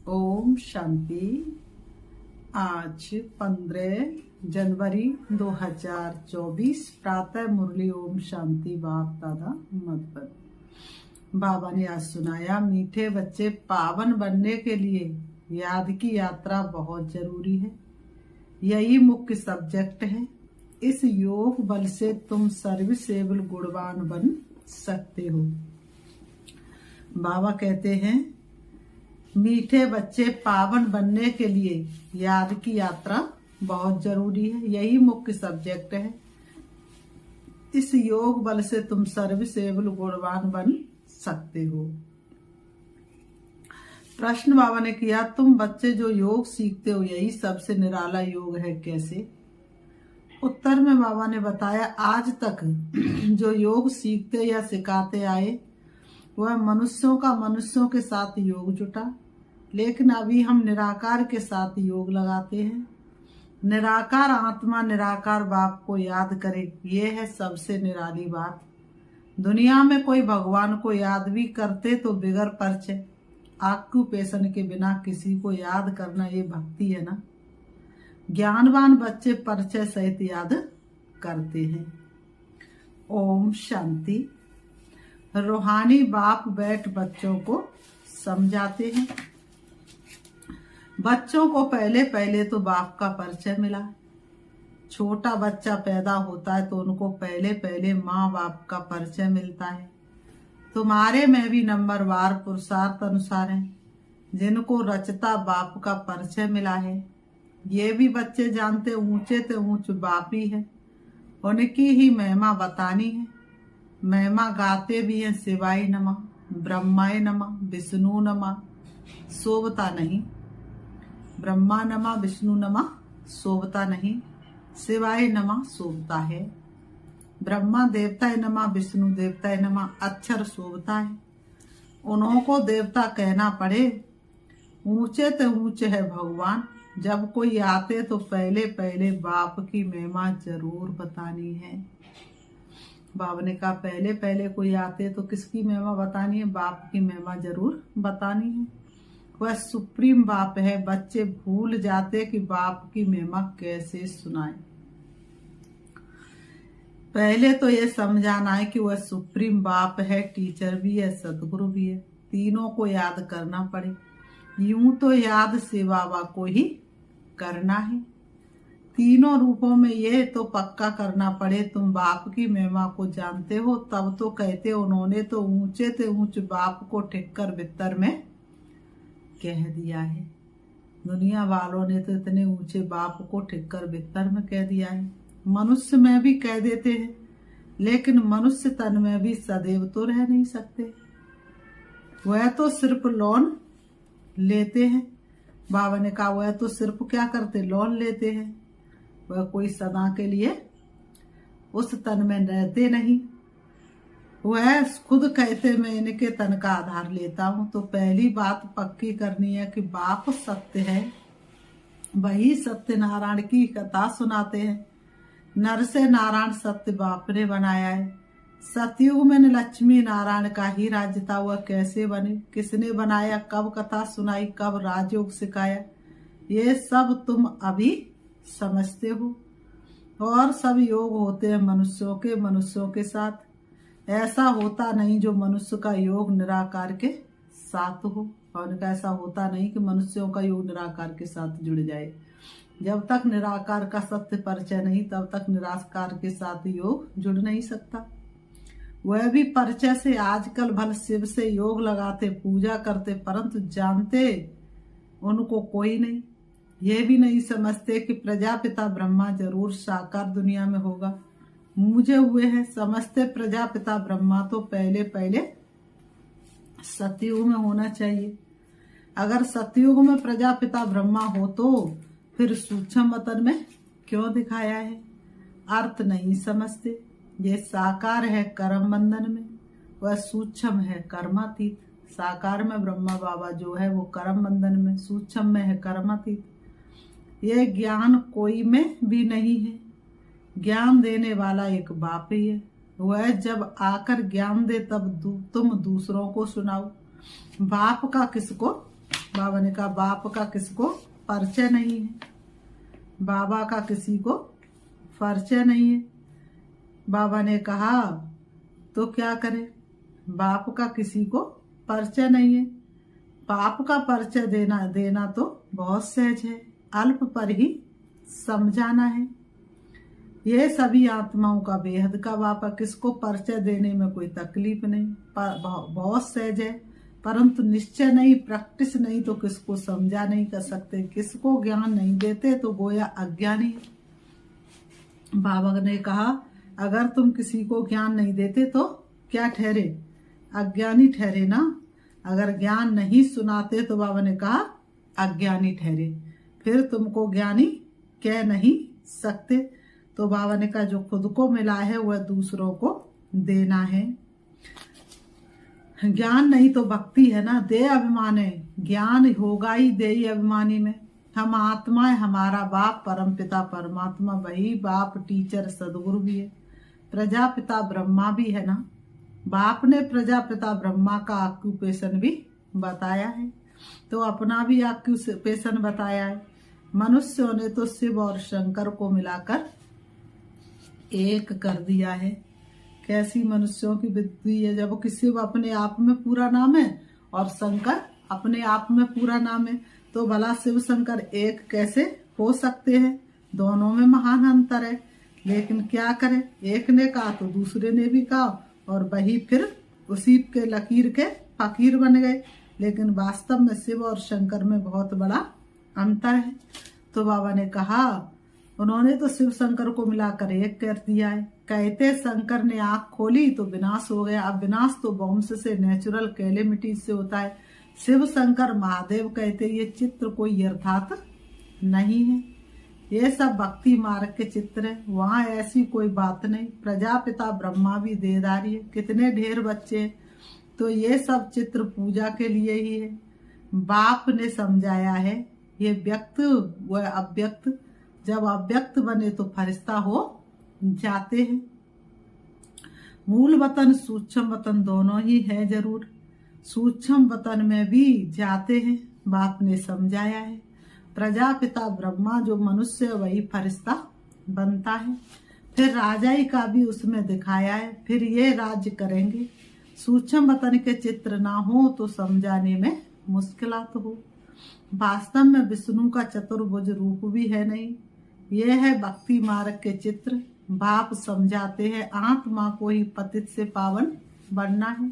ओम शांति। आज 15 जनवरी 2024 प्रातः मुरली ओम शांति बाप दादा मधुबन। बाबा ने आज सुनाया, मीठे बच्चे पावन बनने के लिए याद की यात्रा बहुत जरूरी है। यही मुख्य सब्जेक्ट है। इस योग बल से तुम सर्वसेबल गुणवान बन सकते हो। बाबा कहते हैं, मीठे बच्चे पावन बनने के लिए याद की यात्रा बहुत जरूरी है। यही मुख्य सब्जेक्ट है। इस योग बल से तुम सर्वसेबल गुणवान बन सकते हो। प्रश्न बाबा ने किया, तुम बच्चे जो योग सीखते हो यही सबसे निराला योग है, कैसे? उत्तर में बाबा ने बताया, आज तक जो योग सीखते या सिखाते आए वह मनुष्यों का मनुष्यों के साथ योग जुटा, लेकिन अभी हम निराकार के साथ योग लगाते हैं। निराकार आत्मा निराकार बाप को याद करे, ये है सबसे निराली बात। दुनिया में कोई भगवान को याद भी करते तो बिगर परिचय ऑक्यूपेशन के बिना किसी को याद करना ये भक्ति है ना। ज्ञानवान बच्चे परिचय सहित याद करते हैं। ओम शांति। रूहानी बाप बैठ बच्चों को समझाते हैं। बच्चों को पहले पहले तो बाप का परिचय मिला। छोटा बच्चा पैदा होता है तो उनको पहले पहले माँ बाप का परिचय मिलता है। तुम्हारे में भी नंबरवार पुरुषार्थ अनुसार है जिनको रचता बाप का परिचय मिला है। ये भी बच्चे जानते ऊंचे ते ऊंच बाप ही है, उनकी ही महिमा बतानी है। महिमा गाते भी हैं, शिवाय नमः, ब्रह्माय नमः, विष्णु नमः, शोभता नहीं। ब्रह्मा नमः, विष्णु नमः शोभता नहीं, शिवाय नमः शोभता है। ब्रह्मा देवताय नमः, विष्णु देवताय नमः अक्षर शोभता है। उन्हों को देवता कहना पड़े। ऊंचे ते ऊंचे है भगवान। जब कोई आते तो पहले पहले बाप की महिमा जरूर बतानी है। बाबा ने कहा, पहले पहले कोई आते तो किसकी महिमा बतानी है? बाप की महिमा जरूर बतानी है। वह सुप्रीम बाप है। बच्चे भूल जाते कि बाप की महिमा कैसे सुनाए। पहले तो ये समझाना है कि वह सुप्रीम बाप है, टीचर भी है, सदगुरु भी है। तीनों को याद करना पड़े। यूं तो याद शिव बाबा को ही करना है। तीनों रूपों में ये तो पक्का करना पड़े, तुम बाप की महिमा को जानते हो। तब तो कहते उन्होंने तो ऊंचे ते ऊंच बाप को ठिक्कर बित्तर में कह दिया है। दुनिया वालों ने तो इतने ऊंचे बाप को ठिक्कर बित्तर में कह दिया है। मनुष्य में भी कह देते हैं, लेकिन मनुष्य तन में भी सदैव तो रह नहीं सकते। वह तो सिर्फ लोन लेते हैं। बाबा ने कहा, वह तो सिर्फ क्या करते? लोन लेते हैं। वह कोई सदा के लिए उस तन में रहते नहीं। वह खुद कहते, मैं इनके तन का आधार लेता हूं। तो पहली बात पक्की करनी है कि बाप सत्य है। वही सत्यनारायण की कथा सुनाते हैं। नर से नारायण सत्य बाप ने बनाया है। सतयुग में लक्ष्मी नारायण का ही राज्य था। वह कैसे बने, किसने बनाया, कब कथा सुनाई, कब राजयोग सिखाया, ये सब तुम अभी समझते हो। और सब योग होते हैं मनुष्यों के साथ। ऐसा होता नहीं जो मनुष्य का योग निराकार के साथ हो। और उनका ऐसा होता नहीं कि मनुष्यों का योग निराकार के साथ जुड़ जाए। जब तक निराकार का सत्य परिचय नहीं, तब तक निराकार के साथ योग जुड़ नहीं सकता। वह भी परिचय से। आजकल भल शिव से योग लगाते, पूजा करते, परंतु जानते उनको कोई नहीं। ये भी नहीं समझते कि प्रजापिता ब्रह्मा जरूर साकार दुनिया में होगा। मुझे हुए हैं समझते प्रजापिता ब्रह्मा तो पहले पहले सतयुग में होना चाहिए। अगर सतयुग में प्रजापिता ब्रह्मा हो तो फिर सूक्ष्म वतन में क्यों दिखाया है? अर्थ नहीं समझते। ये साकार है कर्म बंधन में, वह सूक्ष्म है कर्मातीत। साकार में ब्रह्मा बाबा जो है वो कर्म बंधन में, सूक्ष्म में है कर्मातीत। ये ज्ञान कोई में भी नहीं है। ज्ञान देने वाला एक बाप ही है। वह जब आकर ज्ञान दे तब तुम दूसरों को सुनाओ। बाप का किसको बाबा ने कहा बाप का किसको परिचय नहीं है, बाबा का किसी को परिचय नहीं है। बाबा ने कहा तो क्या करे, बाप का किसी को परिचय नहीं है। बाप का परिचय देना तो बहुत सहज है, अल्प पर ही समझाना है। ये सभी आत्माओं का बेहद का बाप है, किसको परिचय देने में कोई तकलीफ नहीं, बहुत सहज है। परंतु निश्चय नहीं, प्रैक्टिस नहीं तो किसको समझा नहीं कर सकते। किसको ज्ञान नहीं देते तो गोया अज्ञानी। बाबा ने कहा अगर तुम किसी को ज्ञान नहीं देते तो क्या ठहरे, अज्ञानी ठहरे ना। अगर ज्ञान नहीं सुनाते तो बाबा ने कहा अज्ञानी ठहरे, फिर तुमको ज्ञानी कह नहीं सकते। तो बाबा ने कहा जो खुद को मिला है वह दूसरों को देना है। ज्ञान नहीं तो भक्ति है ना, दे अभिमान है, ज्ञान होगा ही दे अभिमानी में। हम आत्मा है, हमारा बाप परमपिता परमात्मा वही बाप टीचर सदगुरु भी है। प्रजापिता ब्रह्मा भी है ना, बाप ने प्रजापिता ब्रह्मा का ऑक्यूपेशन भी बताया है, तो अपना भी ऑक्यूपेशन बताया है। मनुष्यों ने तो शिव और शंकर को मिलाकर एक कर दिया है। कैसी मनुष्यों की बुद्धि है, जब कि शिव अपने आप में पूरा नाम है और शंकर अपने आप में पूरा नाम है, तो भला शिव शंकर एक कैसे हो सकते हैं? दोनों में महान अंतर है। लेकिन क्या करें, एक ने कहा तो दूसरे ने भी कहा और वही फिर उसी के लकीर के फकीर बन गए। लेकिन वास्तव में शिव और शंकर में बहुत बड़ा अंतर है। तो बाबा ने कहा उन्होंने तो शिव शंकर को मिलाकर एक कर दिया है। कहते शंकर ने आंख खोली तो विनाश हो गया। अब विनाश तो वंश से, नेचुरल कैलेमिटी से होता है। शिव शंकर महादेव कहते ये चित्र कोई यथार्थ नहीं है, ये सब भक्ति मार्ग के चित्र है, वहाँ ऐसी कोई बात नहीं। प्रजापिता ब्रह्मा भी देदारी है, कितने ढेर बच्चे हैं, तो ये सब चित्र पूजा के लिए ही है। बाप ने समझाया है ये व्यक्त व अव्यक्त, जब अव्यक्त बने तो फरिश्ता हो जाते हैं। मूल वतन सूक्ष्म वतन दोनों ही है जरूर, सूक्ष्म वतन में भी जाते हैं, बाप ने समझाया है। प्रजापिता ब्रह्मा जो मनुष्य वही फरिश्ता बनता है, फिर राजाई का भी उसमें दिखाया है, फिर ये राज्य करेंगे। सूक्ष्म वतन के चित्र ना हो तो समझाने में मुश्किलात हो। वास्तव में विष्णु का चतुर्भुज रूप भी है नहीं, ये है भक्ति मार्ग के चित्र। बाप समझाते हैं आत्मा को ही पतित से पावन बनना है,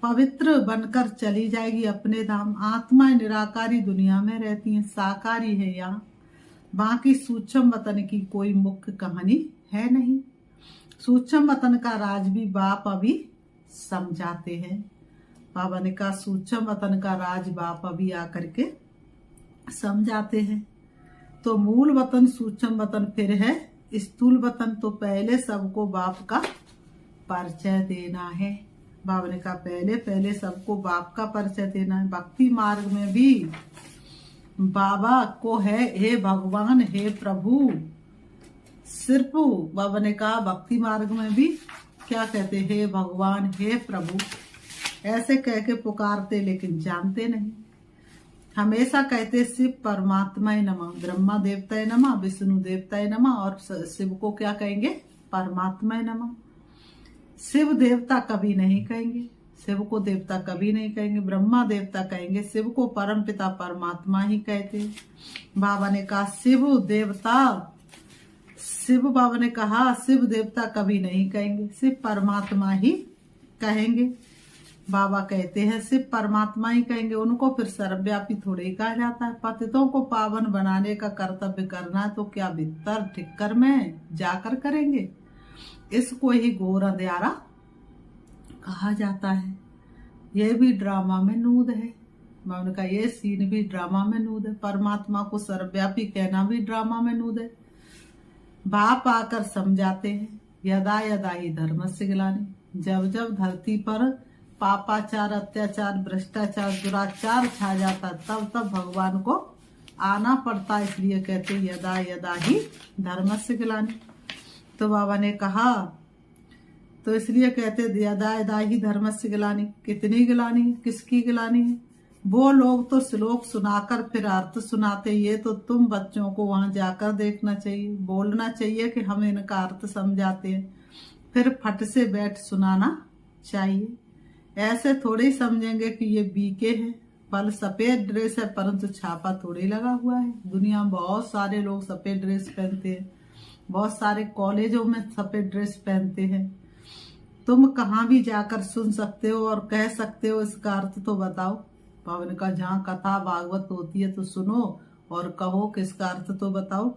पवित्र बनकर चली जाएगी अपने धाम। आत्मा निराकारी दुनिया में रहती है, साकारी है यहाँ। बाकी सूक्ष्म वतन की कोई मुख्य कहानी है नहीं। सूक्ष्म वतन का राज भी बाप अभी समझाते हैं। बाबा ने कहा सूक्ष्म वतन का राज बाप अभी आकर के समझाते हैं। तो मूल वतन सूक्ष्म वतन फिर है स्थूल वतन। तो पहले सबको बाप का परिचय देना है। बाबा ने कहा पहले सबको बाप का परिचय देना है। भक्ति मार्ग में भी बाबा को है हे भगवान हे प्रभु। सिर्फ बाबा ने कहा भक्ति मार्ग में भी क्या कहते, हे भगवान हे प्रभु, ऐसे कह के पुकारते, लेकिन जानते नहीं। हमेशा कहते शिव परमात्माय नमः, ब्रह्मा देवताय नमः, विष्णु देवताय नमः, और शिव को क्या कहेंगे, परमात्माय नमः। शिव देवता कभी नहीं कहेंगे, शिव को देवता कभी नहीं कहेंगे। ब्रह्मा देवता कहेंगे, शिव को परम पिता परमात्मा ही कहते। बाबा ने कहा शिव देवता, शिव बाबा ने कहा शिव देवता कभी नहीं कहेंगे, शिव परमात्मा ही कहेंगे। बाबा कहते हैं शिव परमात्मा ही कहेंगे, उनको फिर सर्वव्यापी थोड़े ही कहा जाता है। पतितों को पावन बनाने का कर्तव्य करना है तो क्या भीतर ठिक्कर में जाकर करेंगे, इसको ही घोर अंधियारा कहा जाता है। ये भी ड्रामा में नूद है। बाबा का ये सीन भी ड्रामा में नूद है। परमात्मा को सर्वव्यापी कहना भी ड्रामा में नूद है। बाप आकर समझाते हैं यदा यदा ही धर्मस्य ग्लानि, जब जब धरती पर पापाचार अत्याचार भ्रष्टाचार दुराचार छा जाता तब तब भगवान को आना पड़ता, इसलिए कहते यदा यदा ही धर्मस्य ग्लानि। तो बाबा ने कहा तो इसलिए कहते यदा यदा ही धर्मस्य ग्लानि। कितनी ग्लानि, किसकी ग्लानि है? वो लोग तो श्लोक सुनाकर फिर अर्थ सुनाते, ये तो तुम बच्चों को वहां जाकर देखना चाहिए, बोलना चाहिए कि हम इनका अर्थ समझाते हैं, फिर फट से बैठ सुनाना चाहिए। ऐसे थोड़े ही समझेंगे कि ये बीके हैं, पल सफेद ड्रेस है परंतु छापा थोड़ी लगा हुआ है। दुनिया में बहुत सारे लोग सफेद ड्रेस पहनते हैं, बहुत सारे कॉलेजों में सफेद ड्रेस पहनते हैं। तुम कहाँ भी जाकर सुन सकते हो और कह सकते हो, इसका अर्थ तो बताओ। पवन का जहाँ कथा भागवत होती है तो सुनो और कहो कि इसका अर्थ तो बताओ।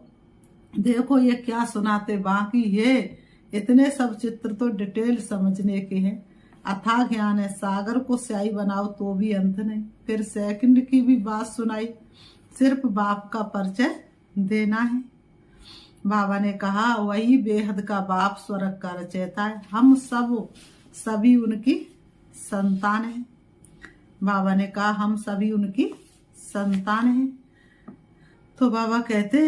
देखो ये क्या सुनाते, बाकी ये इतने सब चित्र तो डिटेल समझने के हैं। अथाह ज्ञान है, सागर को स्याही बनाओ तो भी अंत नहीं। फिर सेकंड की भी बात सुनाई, सिर्फ बाप का परिचय देना है। बाबा ने कहा वही बेहद का बाप स्वर्ग का रचयिता है, हम सभी उनकी संतान है। बाबा ने कहा हम सभी उनकी संतान हैं। तो बाबा कहते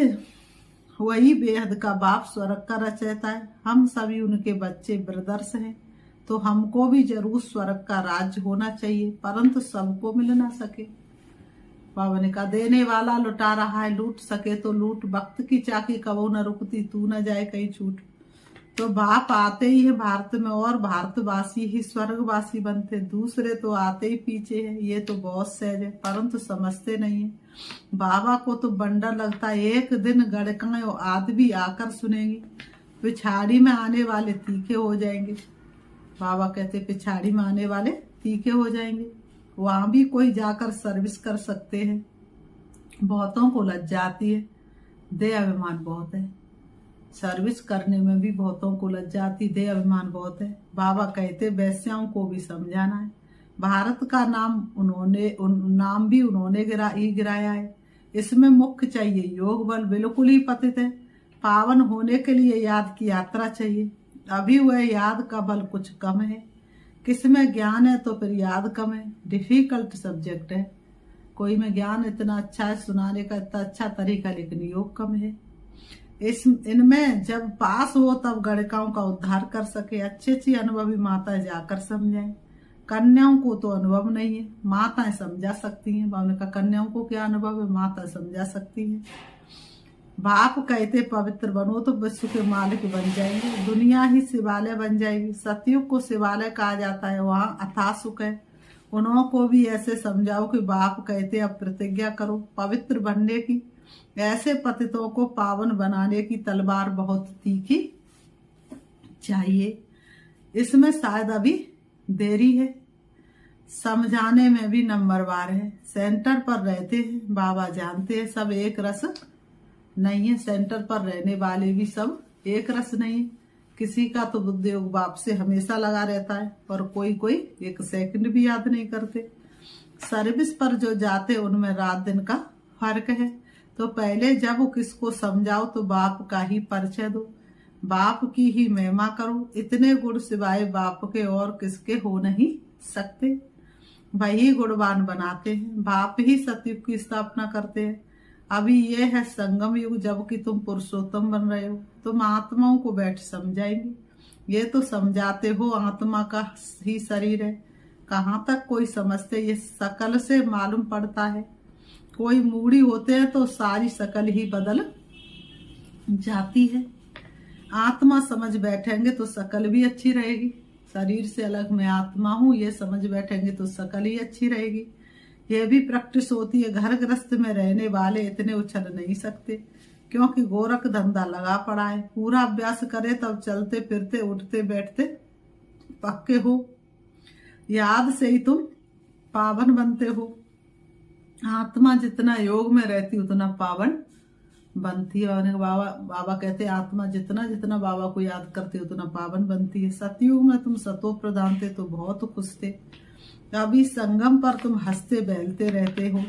वही बेहद का बाप स्वर्ग का रचयिता है, हम सभी उनके बच्चे ब्रदर्स हैं। तो हमको भी जरूर स्वर्ग का राज्य होना चाहिए, परंतु सबको मिल ना सके। बाबा ने कहा देने वाला लुटा रहा है, लूट सके तो लूट, वक्त की चाकी कबो न रुकती, तू न जाए कहीं छूट। तो बाप आते ही है भारत में और भारतवासी ही स्वर्गवासी बनते, दूसरे तो आते ही पीछे है। ये तो बहुत सहज है परंतु समझते नहीं है। बाबा को तो बंडर लगता है, एक दिन गड़काएं आदमी आकर सुनेंगे, पिछाड़ी में आने वाले तीखे हो जाएंगे। बाबा कहते पिछाड़ी में आने वाले तीखे हो जाएंगे। वहां भी कोई जाकर सर्विस कर सकते हैं, बहुतों को लज्जा आती है, दे अभिमान बहुत है। सर्विस करने में भी बहुतों को लज्जा आती, दे अभिमान बहुत है। बाबा कहते वैश्याओं को भी समझाना है। भारत का नाम भी उन्होंने गिराया है। इसमें मुख्य चाहिए योग बल, बिल्कुल ही पतित है। पावन होने के लिए याद की यात्रा चाहिए, अभी वह याद का बल कुछ कम है। किसमें ज्ञान है तो फिर याद कम है, डिफिकल्ट सब्जेक्ट है। कोई में ज्ञान इतना अच्छा है, सुनाने का इतना अच्छा तरीका, लेकिन योग कम है। इनमें जब पास हो तब गणिकाओं का उद्धार कर सके। अच्छी अनुभवी माता जाकर समझाएं। कन्याओं को तो अनुभव नहीं है, माताएं समझा सकती हैं। बाबा का कन्याओं को क्या अनुभव है, माता समझा सकती है। बाप कहते पवित्र बनो तो विश्व के मालिक बन जाएंगे, दुनिया ही शिवालय बन जाएगी। सतयुग को शिवालय कहा जाता है, वहाँ अथाह सुख है। उन्हों को भी ऐसे समझाओ कि बाप कहते अब प्रतिज्ञा करो पवित्र बनने की। ऐसे पतितों को पावन बनाने की तलवार बहुत तीखी चाहिए। इसमें शायद अभी देरी है, समझाने में भी नंबरवार है। सेंटर पर रहते हैं, बाबा जानते हैं सब एक रस नहीं है। सेंटर पर रहने वाले भी सब एक रस नहीं है। किसी का तो बुद्धि योग बाप से हमेशा लगा रहता है और कोई एक सेकंड भी याद नहीं करते। सर्विस पर जो जाते उनमें रात दिन का फर्क है। तो पहले जब किसको समझाओ तो बाप का ही परिचय दो, बाप की ही महिमा करो। इतने गुण सिवाय बाप के और किसके हो नहीं सकते। वही गुणवान बनाते हैं, बाप ही सतयुग की स्थापना करते हैं। अभी ये है संगम युग, जबकि तुम पुरुषोत्तम बन रहे हो। तुम आत्माओं को बैठ समझाएंगे, ये तो समझाते हो आत्मा का ही शरीर है। कहाँ तक कोई समझते, ये शकल से मालूम पड़ता है। कोई मूड़ी होते हैं तो सारी शकल ही बदल जाती है। आत्मा समझ बैठेंगे तो शकल भी अच्छी रहेगी। शरीर से अलग मैं आत्मा हूँ, ये समझ बैठेंगे तो शकल ही अच्छी रहेगी। ये भी प्रैक्टिस होती है। घर गृहस्थ में रहने वाले इतने उछल नहीं सकते, क्योंकि गोरख धंधा लगा पड़ा है। पूरा अभ्यास करे तब चलते फिरते उठते बैठते पक्के हो। याद से ही तुम पावन बनते हो। आत्मा जितना योग में रहती उतना पावन बनती है। बाबा कहते आत्मा जितना जितना बाबा को याद करते उतना पावन बनती है। सतयुग में तुम सतो प्रधान थे तो बहुत खुश थे, अभी संगम पर तुम हंसते बहलते रहते हो।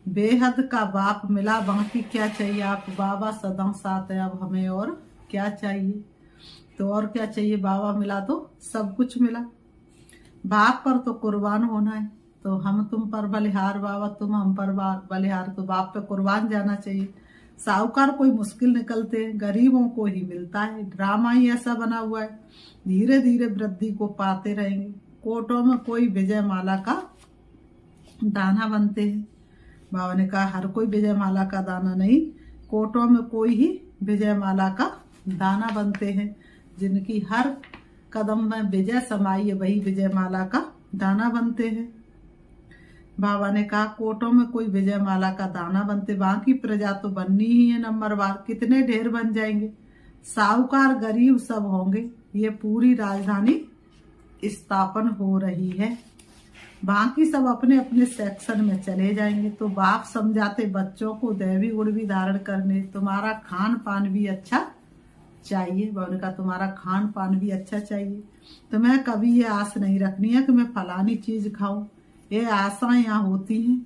बेहद का बाप मिला, बाकी क्या चाहिए। आप बाबा सदा साथ है, अब हमें और क्या चाहिए। तो और क्या चाहिए, बाबा मिला तो सब कुछ मिला। बाप पर तो कुर्बान होना है, तो हम तुम पर बलिहार, बाबा तुम हम पर बलिहार, तो बाप पे कुर्बान जाना चाहिए। साहूकार कोई मुश्किल निकलते हैं, गरीबों को ही मिलता है। ड्रामा ही ऐसा बना हुआ है, धीरे धीरे वृद्धि को पाते रहेंगे। कोटों में कोई विजय माला का दाना बनते हैं। बाबा ने कहा हर कोई विजय माला का दाना नहीं, कोटों में कोई ही विजय माला का दाना बनते हैं। जिनकी हर कदम में विजय समाई है वही विजय माला का दाना बनते हैं। बाबा ने कहा कोटों में कोई विजय माला का दाना बनते, बाकी प्रजा तो बननी ही है नंबरवार। कितने ढेर बन जाएंगे, साहूकार गरीब सब होंगे। ये पूरी राजधानी स्थापन हो रही है, बाकी सब अपने अपने सेक्शन में चले जाएंगे। तो बाप समझाते बच्चों को दैवी गुण भी धारण करने, तुम्हारा खान पान भी अच्छा चाहिए। बाबा का तुम्हारा खान पान भी अच्छा चाहिए। तुम्हें कभी ये आस नहीं रखनी है कि मैं फलानी चीज खाऊं। ये आशाएं यहाँ होती हैं।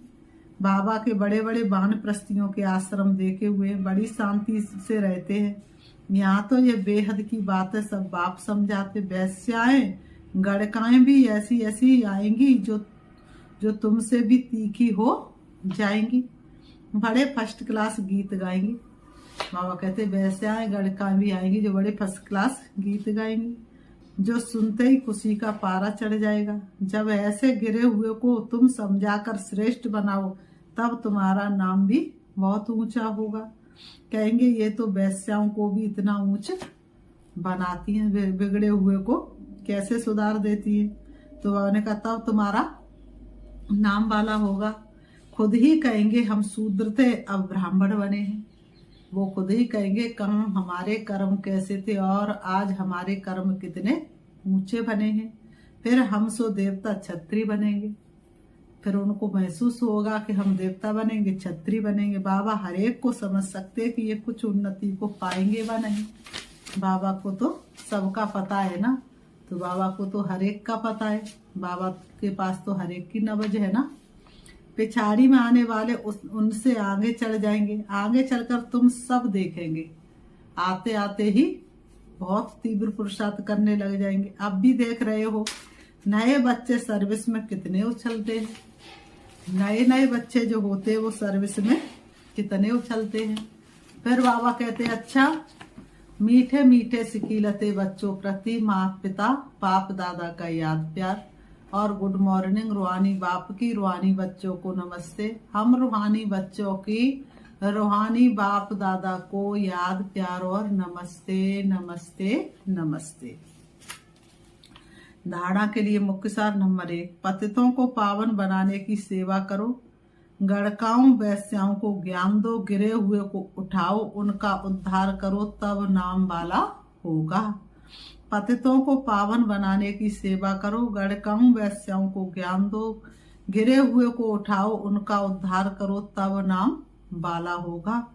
बाबा के बड़े बड़े वानप्रस्थियों के आश्रम देखे हुए बड़ी शांति से रहते हैं। यहाँ तो ये बेहद की बात है, सब बाप समझाते। वैश्याएं गड़काएं भी ऐसी ऐसी आएंगी जो तुमसे भी तीखी हो जाएंगी, बड़े फर्स्ट क्लास गीत गाएंगी। बाबा कहते वैश्याएं गड़काएं भी आएंगी जो बड़े फर्स्ट क्लास गीत गाएंगी, जो सुनते ही खुशी का पारा चढ़ जाएगा। जब ऐसे गिरे हुए को तुम समझाकर श्रेष्ठ बनाओ तब तुम्हारा नाम भी बहुत ऊंचा होगा। कहेंगे ये तो वैश्याओं को भी इतना ऊंचा बनाती हैं, बिगड़े हुए को कैसे सुधार देती है। तो बाबा ने कहा तब तुम्हारा नाम वाला होगा। खुद ही कहेंगे हम शूद्र थे अब ब्राह्मण बने हैं। वो खुद ही कहेंगे कम हमारे कर्म कैसे थे और आज हमारे कर्म कितने ऊंचे बने हैं। फिर हम सो देवता छत्री बनेंगे। फिर उनको महसूस होगा कि हम देवता बनेंगे, छत्री बनेंगे। बाबा हर एक को समझ सकते हैं कि ये कुछ उन्नति को पाएंगे व नहीं। बाबा को तो सबका पता है ना, तो बाबा को तो हर एक का पता है। बाबा के पास तो हर एक की नब्ज है ना। पिछाड़ी में आने वाले उनसे आगे चढ़ जाएंगे। आगे चलकर तुम सब देखेंगे, आते आते ही बहुत तीव्र पुरुषार्थ करने लग जाएंगे। अब भी देख रहे हो नए बच्चे सर्विस में कितने उछलते हैं। नए बच्चे जो होते हैं वो सर्विस में कितने उछलते हैं। फिर बाबा कहते हैं अच्छा मीठे मीठे सिकीलते बच्चों प्रति माता पिता बाप दादा का याद प्यार और गुड मॉर्निंग। रूहानी बाप की रूहानी बच्चों को नमस्ते। हम रूहानी बच्चों की रूहानी बाप दादा को याद प्यार और नमस्ते नमस्ते नमस्ते। धारणा के लिए मुख्य सार नंबर 1, पतितों को पावन बनाने की सेवा करो। गड़काओं वैश्याओं को ज्ञान दो, गिरे हुए को उठाओ, उनका उद्धार करो तब नाम वाला होगा। पतितों को पावन बनाने की सेवा करो, गड़काओं वैश्याओं को ज्ञान दो, गिरे हुए को उठाओ, उनका उद्धार करो तब नाम वाला होगा।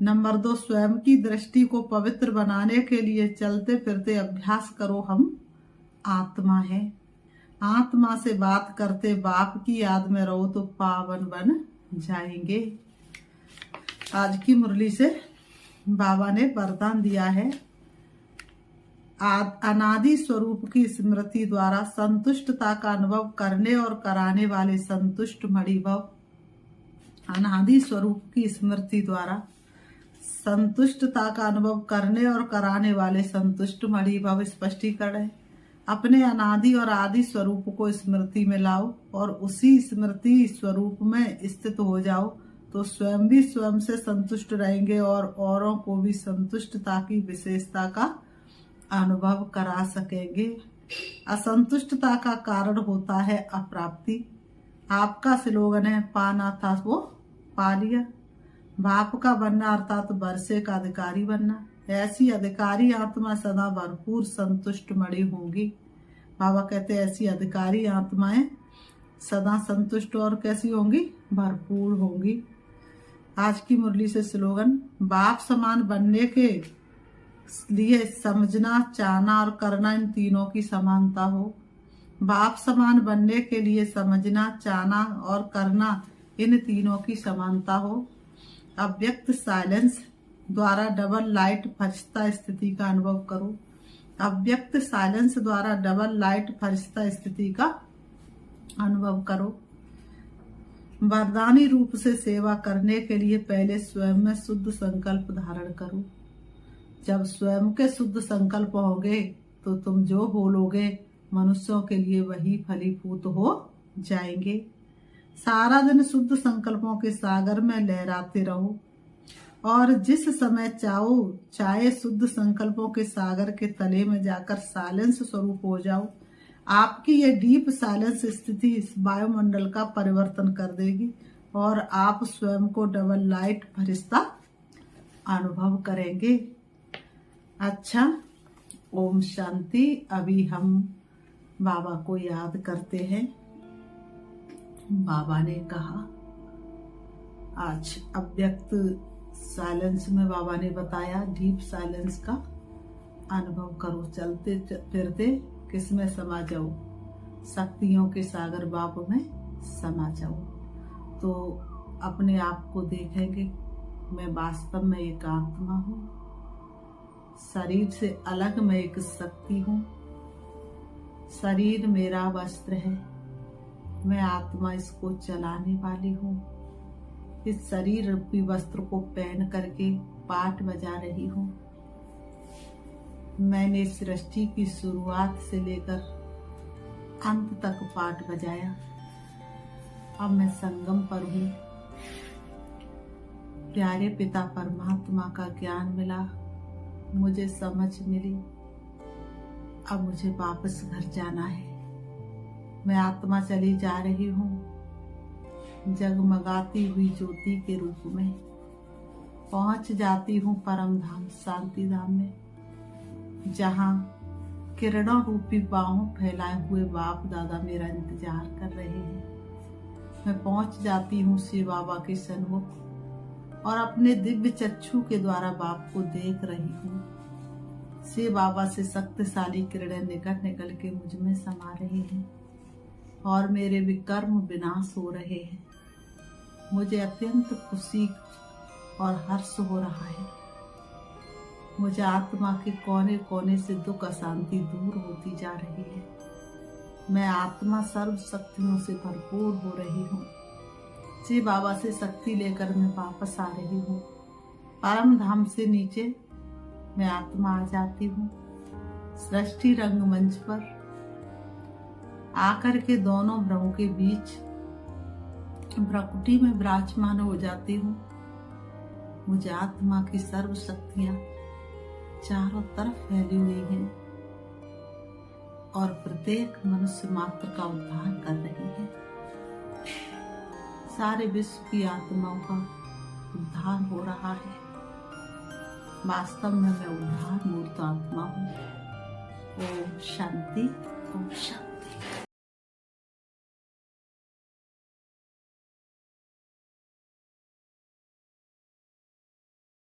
नंबर 2, स्वयं की दृष्टि को पवित्र बनाने के लिए चलते फिरते अभ्यास करो। हम आत्मा है, आत्मा से बात करते बाप की याद में रहो तो पावन बन जाएंगे। आज की मुरली से बाबा ने वरदान दिया है अनादि स्वरूप की स्मृति द्वारा संतुष्टता का अनुभव करने और कराने वाले संतुष्ट मणि भव। अनादि स्वरूप की स्मृति द्वारा संतुष्टता का अनुभव करने और कराने वाले संतुष्ट मणि भव स्पष्टीकरण है। अपने अनादि और आदि स्वरूप को स्मृति में लाओ और उसी स्मृति स्वरूप में स्थित हो जाओ तो स्वयं भी स्वयं से संतुष्ट रहेंगे और औरों को भी संतुष्टता की विशेषता का अनुभव करा सकेंगे। असंतुष्टता का कारण होता है अप्राप्ति। आपका स्लोगन है पाना था वो पा लिया। बाप का बनना अर्थात वर्षे का अधिकारी बनना। ऐसी अधिकारी आत्मा सदा भरपूर संतुष्ट मणि होंगी। बाबा कहते ऐसी अधिकारी आत्माएं सदा संतुष्ट और कैसी होंगी, भरपूर होंगी। आज की मुरली से स्लोगन, बाप समान बनने के लिए समझना, चाहना और करना इन तीनों की समानता हो। बाप समान बनने के लिए समझना, चाहना और करना इन तीनों की समानता हो। अव्यक्त साइलेंस द्वारा डबल लाइट फरिश्ता स्थिति का अनुभव करो। अव्यक्त साइलेंस द्वारा डबल लाइट फरिश्ता स्थिति का अनुभव करो। वरदानी रूप से सेवा करने के लिए पहले स्वयं में शुद्ध संकल्प धारण करो। जब स्वयं के शुद्ध संकल्प होंगे तो तुम जो बोलोगे मनुष्यों के लिए वही फलीभूत हो जाएंगे। सारा दिन शुद्ध संकल्पों के सागर में लहराते रहो और जिस समय चाहो चाहे शुद्ध संकल्पों के सागर के तले में जाकर साइलेंस स्वरूप हो जाओ। आपकी ये डीप साइलेंस स्थिति इस वायुमंडल का परिवर्तन कर देगी और आप स्वयं को डबल लाइट फरिश्ता अनुभव करेंगे। अच्छा, ओम शांति। अभी हम बाबा को याद करते हैं। बाबा ने कहा आज अव्यक्त साइलेंस में बाबा ने बताया डीप साइलेंस का अनुभव करो, चलते फिरते किसमें समा जाओ, शक्तियों के सागर बाप में समा जाओ। तो अपने आप को देखेंगे मैं वास्तव में एक आत्मा हूँ, शरीर से अलग मैं एक शक्ति हूँ, शरीर मेरा वस्त्र है, मैं आत्मा इसको चलाने वाली हूँ। इस शरीर रूपी वस्त्र को पहन करके पाठ बजा रही हूँ। मैंने सृष्टि की शुरुआत से लेकर अंत तक पाठ बजाया। अब मैं संगम पर हूँ। प्यारे पिता परमात्मा का ज्ञान मिला, मुझे समझ मिली। अब मुझे वापस घर जाना है। मैं आत्मा चली जा रही हूँ जगमगाती हुई ज्योति के रूप में। पहुंच जाती हूँ परम धाम शांति धाम में, जहाँ किरणों रूपी बाहों फैलाए हुए बाप दादा मेरा इंतजार कर रहे हैं। मैं पहुंच जाती हूँ शिव बाबा के सन्मुख और अपने दिव्य चक्षु के द्वारा बाप को देख रही हूँ। शिव बाबा से शक्तिशाली किरणें निकल निकल के मुझ में समा रही हैं और मेरे विकर्म विनाश हो रहे हैं। मुझे अत्यंत खुशी और हर्ष हो रहा है। मुझे आत्मा के कोने कोने से दुख अशांति दूर होती जा रही है। मैं आत्मा सर्व शक्तियों से भरपूर हो रही हूँ। शिव बाबा से शक्ति लेकर मैं वापस आ रही हूँ। परम धाम से नीचे मैं आत्मा आ जाती हूँ। सृष्टि रंगमंच पर आकर के दोनों भ्रमों के बीच भ्रकुटी में विराजमान हो जाती हूँ। मुझे आत्मा की सर्व शक्तियां चारों तरफ फैली हुई हैं और प्रत्येक मनुष्य मात्र का उद्धार कर रही है। सारे विश्व की आत्माओं का उद्धार हो रहा है। वास्तव में मैं उद्धार मूर्त आत्मा हूँ। ओम शांति, ओम शांति।